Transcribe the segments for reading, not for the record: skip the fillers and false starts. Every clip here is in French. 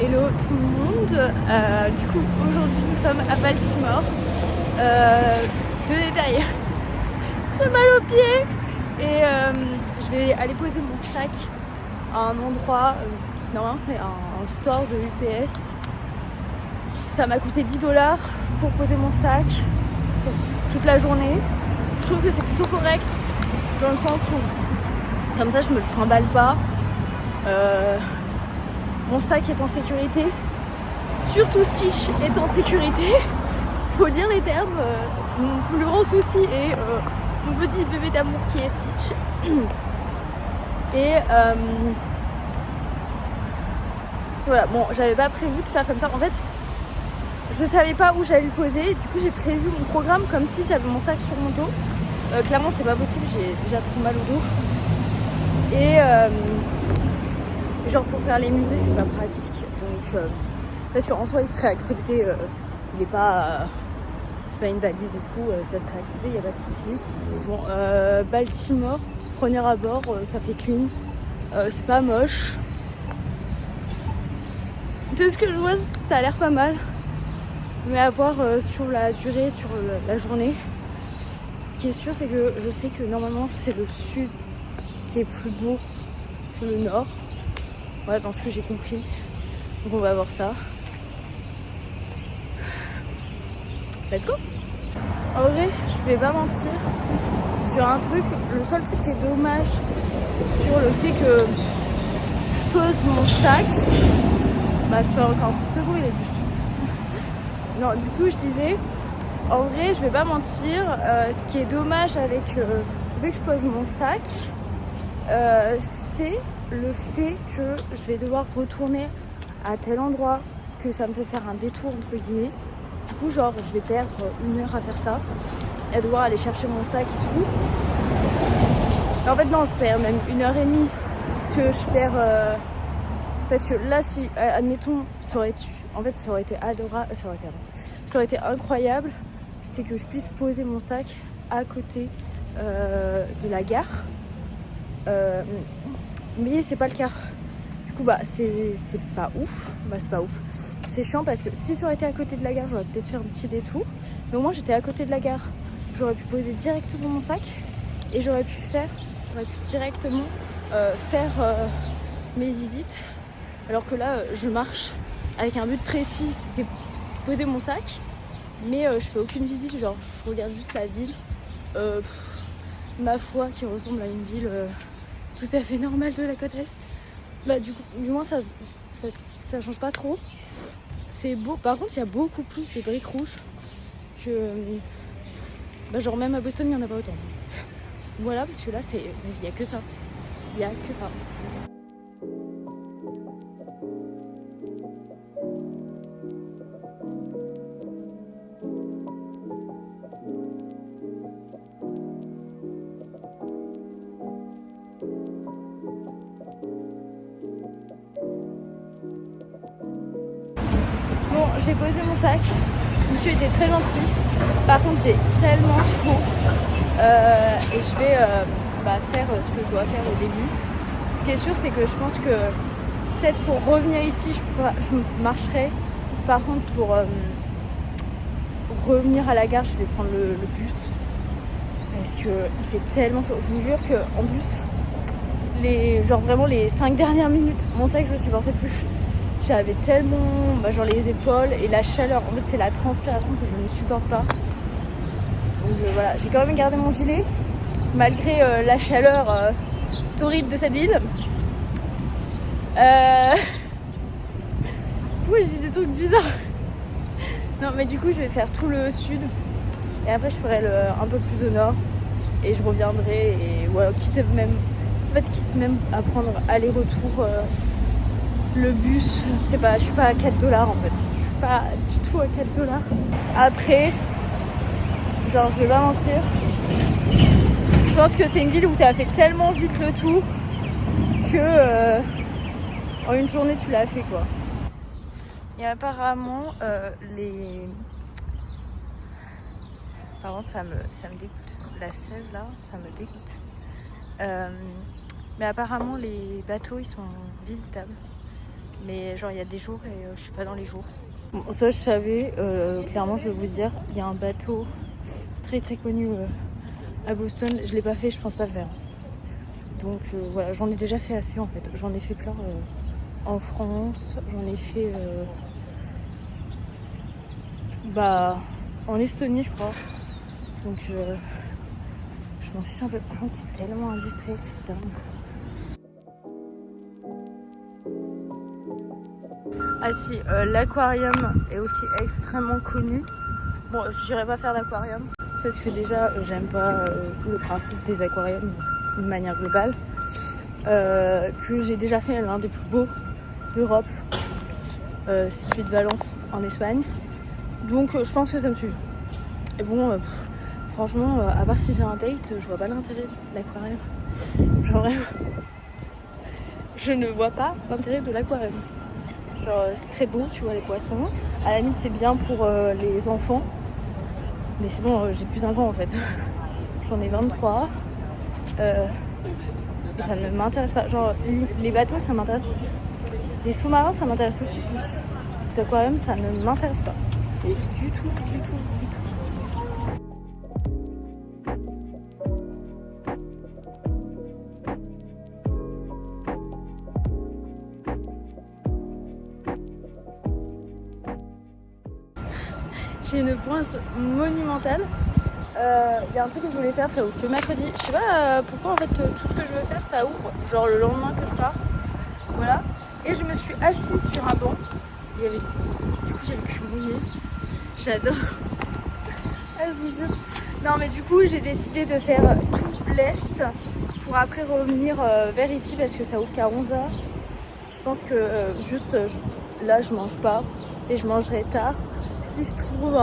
Hello tout le monde, du coup aujourd'hui nous sommes à Baltimore. Deux détails, j'ai mal aux pieds et je vais aller poser mon sac à un endroit, normalement c'est un store de UPS. Ça m'a coûté 10$ pour poser mon sac pour toute la journée. Je trouve que c'est plutôt correct dans le sens où comme ça je me le trimballe pas. Mon sac est en sécurité, surtout Stitch est en sécurité. Faut dire les termes, mon plus grand souci est mon petit bébé d'amour qui est Stitch. Et voilà, bon, j'avais pas prévu de faire comme ça. En fait, je savais pas où j'allais le poser. Du coup, j'ai prévu mon programme comme si j'avais mon sac sur mon dos. Clairement, c'est pas possible, j'ai déjà trop mal au dos. Et genre pour faire les musées c'est pas pratique, donc parce qu'en soi il serait accepté, il est pas c'est pas une valise et tout, ça serait accepté, il n'y a pas de souci. Bon, Baltimore, premier abord, ça fait clean, c'est pas moche. De ce que je vois ça a l'air pas mal, mais à voir sur la durée, sur la journée. Ce qui est sûr c'est que je sais que normalement c'est le sud qui est plus beau que le nord. Ouais, dans ce que j'ai compris. Donc on va voir ça. Let's go. En vrai, je vais pas mentir. Sur un truc, le seul truc qui est dommage sur le fait que je pose mon sac. Bah je fais encore plus de bruit les bus. Non, du coup je disais, en vrai je vais pas mentir, ce qui est dommage avec le fait que je pose mon sac, c'est le fait que je vais devoir retourner à tel endroit, que ça me fait faire un détour entre guillemets. Du coup genre je vais perdre 1 heure à faire ça et devoir aller chercher mon sac et tout. Et en fait non, je perds même 1h30 parce que je perds parce que là si admettons ça aurait été adorable, ça aurait été incroyable, c'est que je puisse poser mon sac à côté de la gare. Mais c'est pas le cas. Du coup c'est pas ouf. C'est pas ouf. C'est chiant parce que si ça aurait été à côté de la gare, j'aurais peut-être fait un petit détour. Mais au moins j'étais à côté de la gare. J'aurais pu poser directement mon sac et j'aurais pu directement faire mes visites. Alors que là je marche avec un but précis, c'était poser mon sac. Mais je fais aucune visite, genre je regarde juste la ville. Ma foi qui ressemble à une ville tout à fait normale de la côte est. Du coup, du moins ça change pas trop. C'est beau. Par contre, il y a beaucoup plus de briques rouges que genre même à Boston, il y en a pas autant. Voilà, parce que là il y a que ça. Il y a que ça. Bon, j'ai posé mon sac. Monsieur était très gentil. Par contre, j'ai tellement chaud. Et je vais faire ce que je dois faire au début. Ce qui est sûr, c'est que je pense que peut-être pour revenir ici, je marcherai. Par contre, pour revenir à la gare, je vais prendre le bus. Parce qu'il fait tellement chaud. Je vous jure qu'en plus, vraiment les 5 dernières minutes, mon sac, je ne le supportais plus. J'avais tellement les épaules et la chaleur. En fait, c'est la transpiration que je ne supporte pas. Donc voilà, j'ai quand même gardé mon gilet malgré la chaleur torride de cette ville. Pourquoi je dis des trucs bizarres? Non, mais du coup, je vais faire tout le sud et après, je ferai un peu plus au nord et je reviendrai. Et voilà, quitte même à prendre aller-retour. Le bus, je suis pas à 4$ en fait. Je suis pas du tout à 4$. Après, genre je vais pas mentir, je pense que c'est une ville où tu as fait tellement vite le tour que en une journée tu l'as fait quoi. Et apparemment par contre ça me dégoûte. La sève là, ça me dégoûte. Mais apparemment les bateaux ils sont visitables. Mais genre il y a des jours et je suis pas dans les jours. Bon, ça je savais, clairement je vais vous dire, il y a un bateau très très connu à Boston. Je l'ai pas fait, je pense pas le faire. Donc voilà, j'en ai déjà fait assez en fait. J'en ai fait plein en France, j'en ai fait en Estonie je crois. Donc je m'en fiche un peu. Par contre c'est tellement industriel, c'est dingue. Ah si, l'aquarium est aussi extrêmement connu. Bon, je dirais pas faire d'aquarium parce que déjà j'aime pas le principe des aquariums de manière globale. Que j'ai déjà fait l'un des plus beaux d'Europe, c'est celui de Valence en Espagne. Donc je pense que ça me suffit. Et bon, franchement, à part si c'est un date, je vois pas l'intérêt de l'aquarium. Genre vraiment, je ne vois pas l'intérêt de l'aquarium. Genre c'est très beau, tu vois les poissons. À la limite c'est bien pour les enfants. Mais c'est bon, j'ai plus d'un an en fait. J'en ai 23. Et ça ne m'intéresse pas. Genre les bateaux ça m'intéresse plus. Les sous-marins ça m'intéresse aussi plus. Les aquariums ça ne m'intéresse pas. Et du tout. J'ai une pointe monumentale. Il y a un truc que je voulais faire, ça ouvre le mercredi. Je sais pas pourquoi en fait tout ce que je veux faire ça ouvre, genre le lendemain que je pars. Voilà. Et je me suis assise sur un banc. Il y avait... Du coup j'ai le cul mouillé. J'adore. Ah, je vous jure. Non mais du coup j'ai décidé de faire tout l'est pour après revenir vers ici parce que ça ouvre qu'à 11h. Je pense que là je mange pas et je mangerai tard. Si je trouve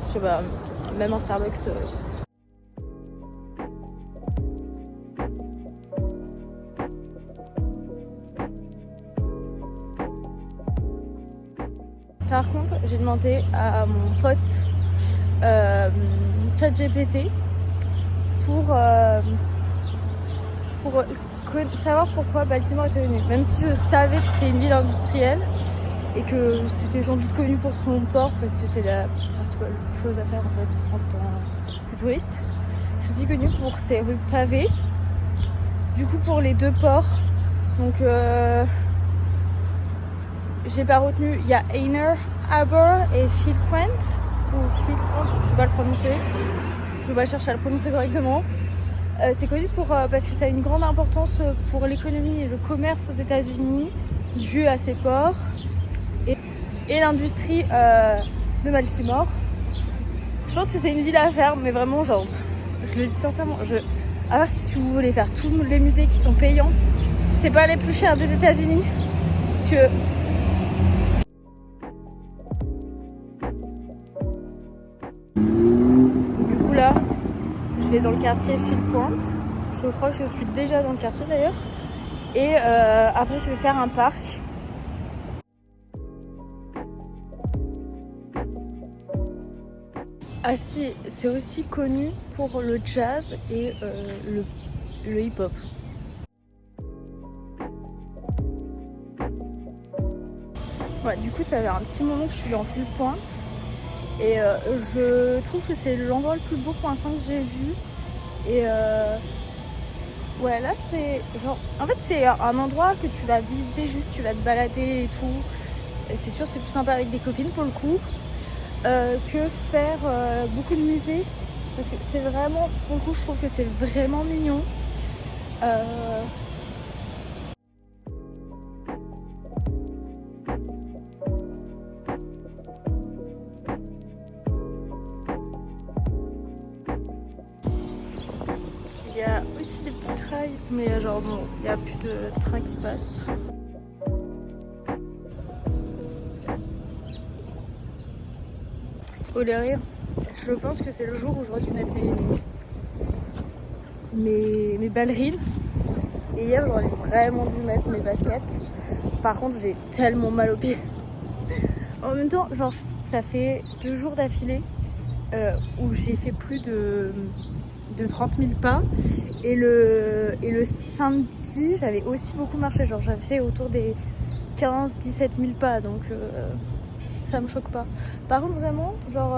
je sais pas, même un Starbucks. Par contre, j'ai demandé à mon pote ChatGPT pour savoir pourquoi Baltimore était connu. Même si je savais que c'était une ville industrielle et que c'était sans doute connu pour son port parce que c'est la principale chose à faire en fait en tant que touriste. C'est aussi connu pour ses rues pavées. Du coup pour les deux ports, donc j'ai pas retenu, il y a Anner Harbor et Field Point, ou Field Point, je sais pas le prononcer, je vais pas chercher à le prononcer correctement. C'est connu parce que ça a une grande importance pour l'économie et le commerce aux États-Unis dû à ses ports et l'industrie de Baltimore. Je pense que c'est une ville à faire, mais vraiment genre, je le dis sincèrement, à part si tu voulais faire tous les musées qui sont payants, c'est pas les plus chers des États-Unis. Parce que du coup là, je vais dans le quartier Field Point. Je crois que je suis déjà dans le quartier d'ailleurs. Et après je vais faire un parc. Ah si, c'est aussi connu pour le jazz et le hip-hop. Ouais, du coup ça fait un petit moment que je suis en Field Point. Et je trouve que c'est l'endroit le plus beau pour l'instant que j'ai vu. Et ouais, là c'est genre... En fait c'est un endroit que tu vas visiter juste, tu vas te balader et tout. Et c'est sûr c'est plus sympa avec des copines pour le coup. Que faire beaucoup de musées. Parce que c'est vraiment... Pour le coup je trouve que c'est vraiment mignon. Il y a aussi des petits trails, mais genre bon, il n'y a plus de train qui passe. Au les rire, je pense que c'est le jour où j'aurais dû mettre mes ballerines. Et hier j'aurais vraiment dû mettre mes baskets. Par contre j'ai tellement mal aux pieds. En même temps, genre ça fait 2 jours d'affilée où j'ai fait plus de 30 000 pas. Et le samedi, j'avais aussi beaucoup marché. Genre j'avais fait autour des 15-17 000 pas, donc ça me choque pas. Par contre, vraiment, genre,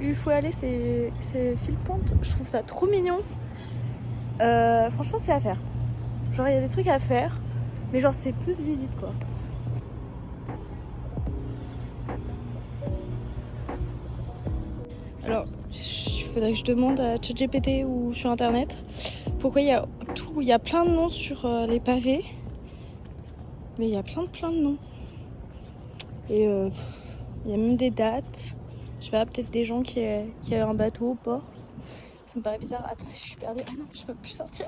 il faut aller, c'est fil pointe. Je trouve ça trop mignon. Franchement, c'est à faire. Genre, il y a des trucs à faire, mais genre, c'est plus visite, quoi. Alors, il faudrait que je demande à ChatGPT ou sur internet pourquoi il y a plein de noms sur les pavés, mais il y a plein de noms. Et il y a même des dates. Je sais pas, peut-être des gens qui avaient un bateau au port. Ça me paraît bizarre. Attends, je suis perdue. Ah non, je peux plus sortir.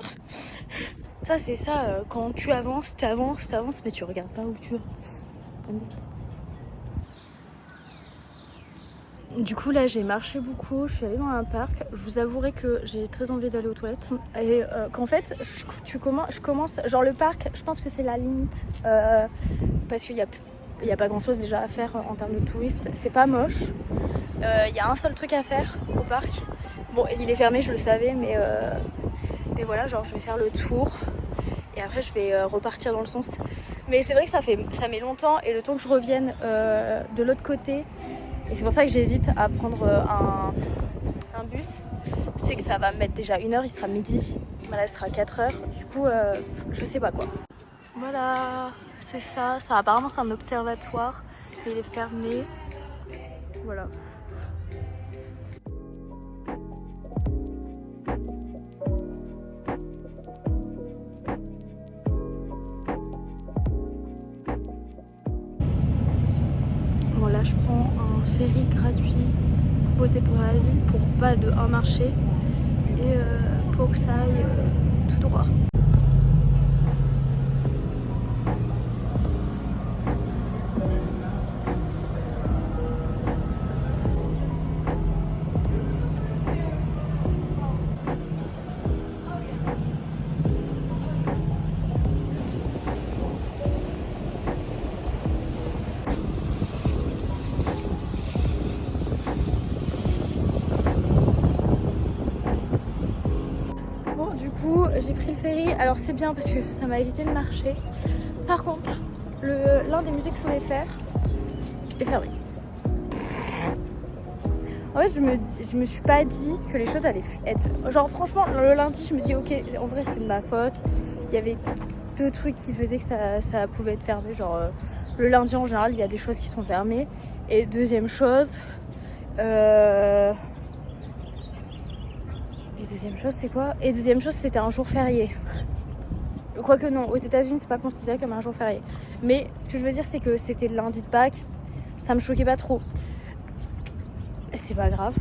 Ça, c'est ça, quand tu avances, mais tu regardes pas où tu vas. Du coup, là, j'ai marché beaucoup, je suis allée dans un parc. Je vous avouerai que j'ai très envie d'aller aux toilettes. Et qu'en fait, je commence... Genre, le parc, je pense que c'est la limite. Parce qu'il y a pas grand-chose déjà à faire en termes de touristes. C'est pas moche. Il y a un seul truc à faire au parc. Bon, il est fermé, je le savais, mais voilà, genre, je vais faire le tour. Et après, je vais repartir dans le sens. Mais c'est vrai que ça met longtemps. Et le temps que je revienne de l'autre côté... Et c'est pour ça que j'hésite à prendre un bus. C'est que ça va me mettre déjà 1 heure, il sera midi. Là, il sera 4 heures. Du coup, je sais pas quoi. Voilà, c'est ça. Apparemment, c'est un observatoire. Mais il est fermé. Voilà. Bon, là, je prends un ferry gratuit proposé pour la ville pour pas de un marché et pour que ça aille tout droit. J'ai pris le ferry, alors c'est bien parce que ça m'a évité le marché. Par contre, l'un des musées que je voulais faire est fermé. En fait, je me suis pas dit que les choses allaient être... Genre franchement, le lundi, je me dis ok, en vrai c'est de ma faute. Il y avait 2 trucs qui faisaient que ça pouvait être fermé. Genre le lundi en général, il y a des choses qui sont fermées. Et deuxième chose... c'est quoi? Et deuxième chose, c'était un jour férié. Quoique non, aux États-Unis c'est pas considéré comme un jour férié. Mais ce que je veux dire, c'est que c'était le lundi de Pâques. Ça me choquait pas trop. C'est pas grave.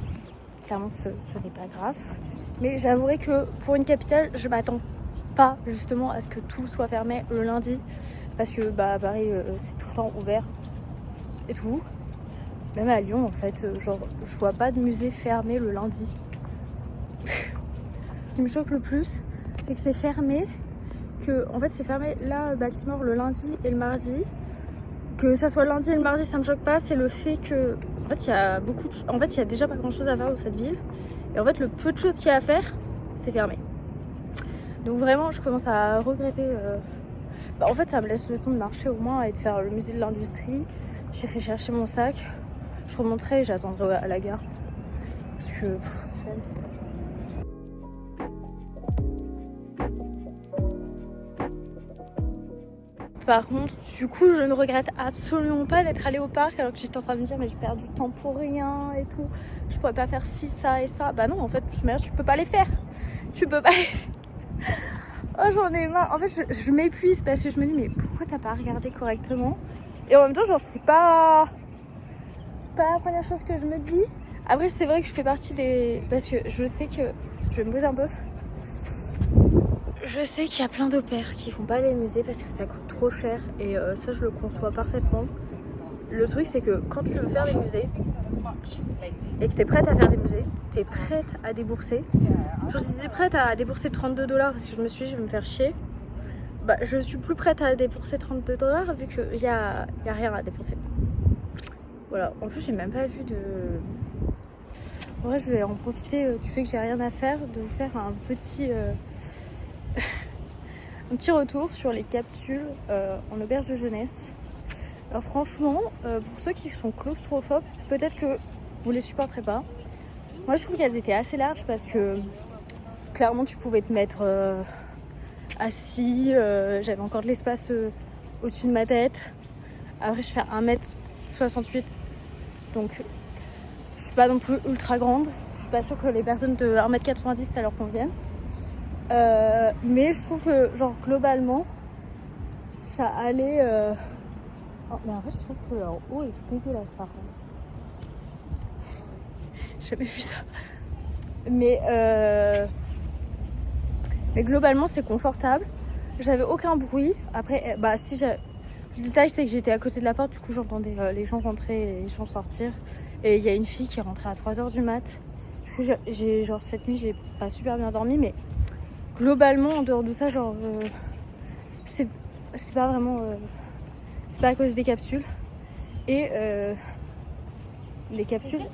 Clairement, ce n'est pas grave. Mais j'avouerai que pour une capitale, je m'attends pas justement à ce que tout soit fermé le lundi. Parce que Paris, c'est tout le temps ouvert. Et tout. Même à Lyon, en fait, genre, je vois pas de musée fermé le lundi. Ce qui me choque le plus, c'est que c'est fermé. En fait, c'est fermé là, Baltimore, le lundi et le mardi. Que ça soit le lundi et le mardi, ça me choque pas. C'est le fait que, en fait, il y a déjà pas grand chose à faire dans cette ville. Et en fait, le peu de choses qu'il y a à faire, c'est fermé. Donc vraiment, je commence à regretter. En fait, ça me laisse le temps de marcher au moins et de faire le musée de l'industrie. J'irai chercher mon sac. Je remonterai et j'attendrai à la gare. Parce que... Par contre, du coup, je ne regrette absolument pas d'être allée au parc alors que j'étais en train de me dire mais je perds du temps pour rien et tout. Je pourrais pas faire ci, ça et ça. Bah non, en fait, tu peux pas les faire. Tu peux pas les faire. Oh, j'en ai marre. En fait, je m'épuise parce que je me dis mais pourquoi t'as pas regardé correctement? Et en même temps, genre, c'est pas la première chose que je me dis. Après, c'est vrai que je fais partie des... Parce que je sais que... Je vais me poser un peu. Je sais qu'il y a plein d'opères qui font pas les musées parce que ça coûte trop cher et ça je le conçois parfaitement. Le truc c'est que quand tu veux faire des musées et que t'es prête à faire des musées, t'es prête à débourser. Je suis prête à débourser 32 $ parce que je me suis dit je vais me faire chier. Bah je suis plus prête à débourser 32 $ vu qu'il y a rien à débourser. Voilà, en plus j'ai même pas vu de... En vrai je vais en profiter du fait que j'ai rien à faire, de vous faire un petit... Un petit retour sur les capsules en auberge de jeunesse. Alors franchement, pour ceux qui sont claustrophobes, peut-être que vous les supporterez pas. Moi je trouve qu'elles étaient assez larges parce que clairement tu pouvais te mettre assis, j'avais encore de l'espace au-dessus de ma tête. Après je fais 1m68, donc je suis pas non plus ultra grande. Je suis pas sûre que les personnes de 1m90 ça leur convienne. Mais je trouve que genre globalement ça allait Oh, mais en fait je trouve que leur haut est dégueulasse par contre. J'ai jamais vu ça. Mais globalement c'est confortable. J'avais aucun bruit. Après si le détail c'est que j'étais à côté de la porte, du coup j'entendais les gens rentrer et les gens sortir. Et il y a une fille qui est rentrée à 3h du mat. Du coup genre cette nuit j'ai pas super bien dormi, mais globalement en dehors de ça genre c'est pas vraiment c'est pas à cause des capsules. Et les capsules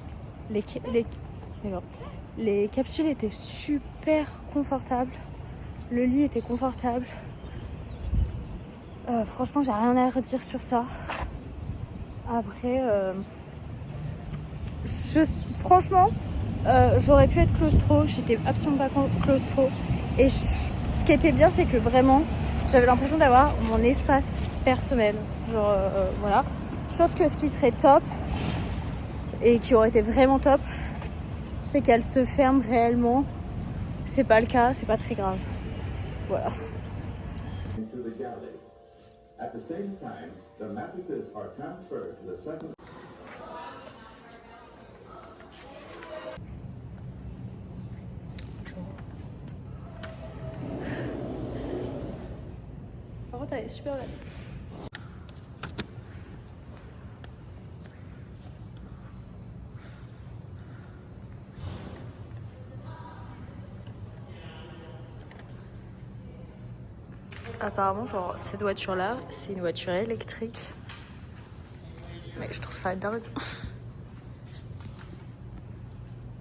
les capsules étaient super confortables. Le lit était confortable. Franchement j'ai rien à redire sur ça. Après franchement j'aurais pu être claustro. J'étais absolument pas claustro. Et ce qui était bien c'est que vraiment j'avais l'impression d'avoir mon espace personnel. Genre voilà. Je pense que ce qui serait top et qui aurait été vraiment top, c'est qu'elle se ferme réellement. C'est pas le cas, c'est pas très grave. Voilà. Par contre, elle est super belle. Apparemment, genre, cette voiture-là, c'est une voiture électrique. Mais je trouve ça dingue.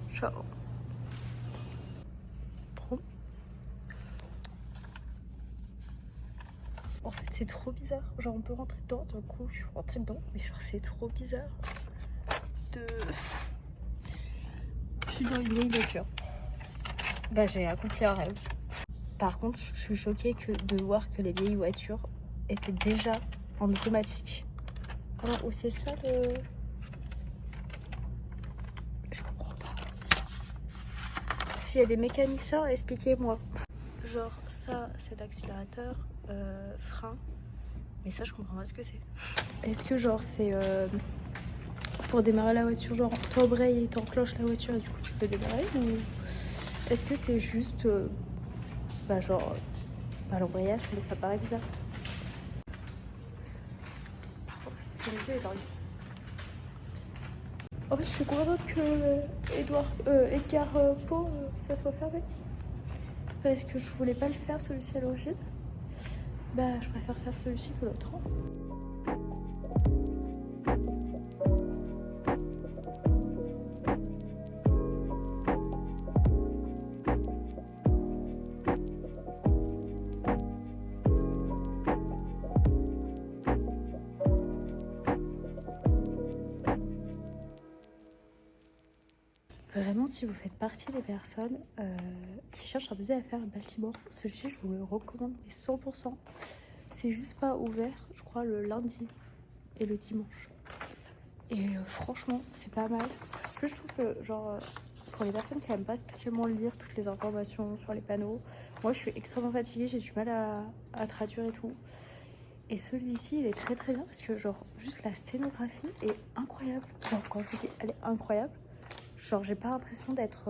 Genre. Trop. En fait, c'est trop bizarre. Genre, on peut rentrer dedans. Du coup, je suis rentrée dedans. Mais genre, c'est trop bizarre. Je suis dans une vieille voiture. Bah, j'ai accompli un rêve. Par contre, je suis choquée de voir que les vieilles voitures étaient déjà en automatique. Alors, où c'est ça le... Je comprends pas. S'il y a des mécaniciens, expliquez-moi. Genre, ça, c'est l'accélérateur, frein. Mais ça, je comprends pas ce que c'est. Est-ce que, genre, c'est pour démarrer la voiture, genre, t'embrayes et t'enclenches la voiture et du coup, tu peux démarrer? Ou est-ce que c'est juste, genre, pas l'embrayage, mais ça paraît bizarre. Par contre, celui-ci est dingue. En fait, je suis contente que Edgar Poe, ça soit fermé. Parce que je voulais pas le faire celui-ci à l'origine. Bah, je préfère faire celui-ci que l'autre. Vraiment, si vous faites partie des personnes qui cherchent un musée à faire à Baltimore, celui-ci, je vous le recommande 100%. C'est juste pas ouvert, je crois, le lundi et le dimanche. Et franchement, c'est pas mal. Je trouve que, genre, pour les personnes qui n'aiment pas spécialement lire toutes les informations sur les panneaux, moi, je suis extrêmement fatiguée, j'ai du mal à traduire et tout. Et celui-ci, il est très très bien parce que, genre, juste la scénographie est incroyable. Genre, quand je vous dis, elle est incroyable. Genre, j'ai pas l'impression d'être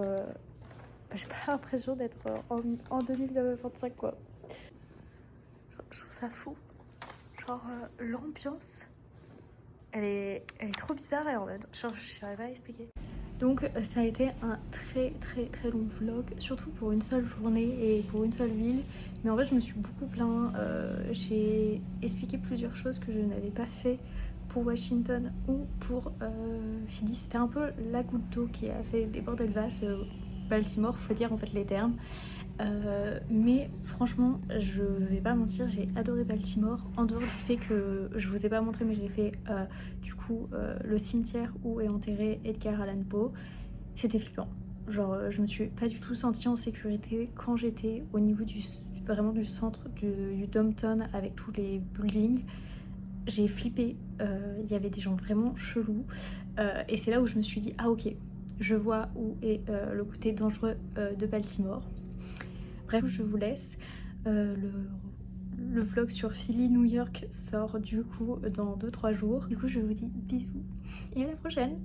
en 2025, quoi. Genre, je trouve ça fou. Genre, l'ambiance, elle est trop bizarre et en fait, genre, je saurais pas à expliquer. Donc, ça a été un très très très long vlog, surtout pour une seule journée et pour une seule ville. Mais en fait, je me suis beaucoup plaint. J'ai expliqué plusieurs choses que je n'avais pas fait pour Washington ou pour Philly. C'était un peu la goutte d'eau qui a fait déborder le vase. Baltimore, faut dire en fait les termes. Mais franchement, je vais pas mentir, j'ai adoré Baltimore. En dehors du fait que je vous ai pas montré, mais j'ai fait du coup le cimetière où est enterré Edgar Allan Poe. C'était flippant. Genre, je me suis pas du tout sentie en sécurité quand j'étais au niveau vraiment du centre du Downtown avec tous les buildings. J'ai flippé. Il y avait des gens vraiment chelous. Et c'est là où je me suis dit, ah ok, je vois où est le côté dangereux de Baltimore. Bref, je vous laisse. Le vlog sur Philly, New York sort du coup dans 2-3 jours. Du coup, je vous dis bisous et à la prochaine.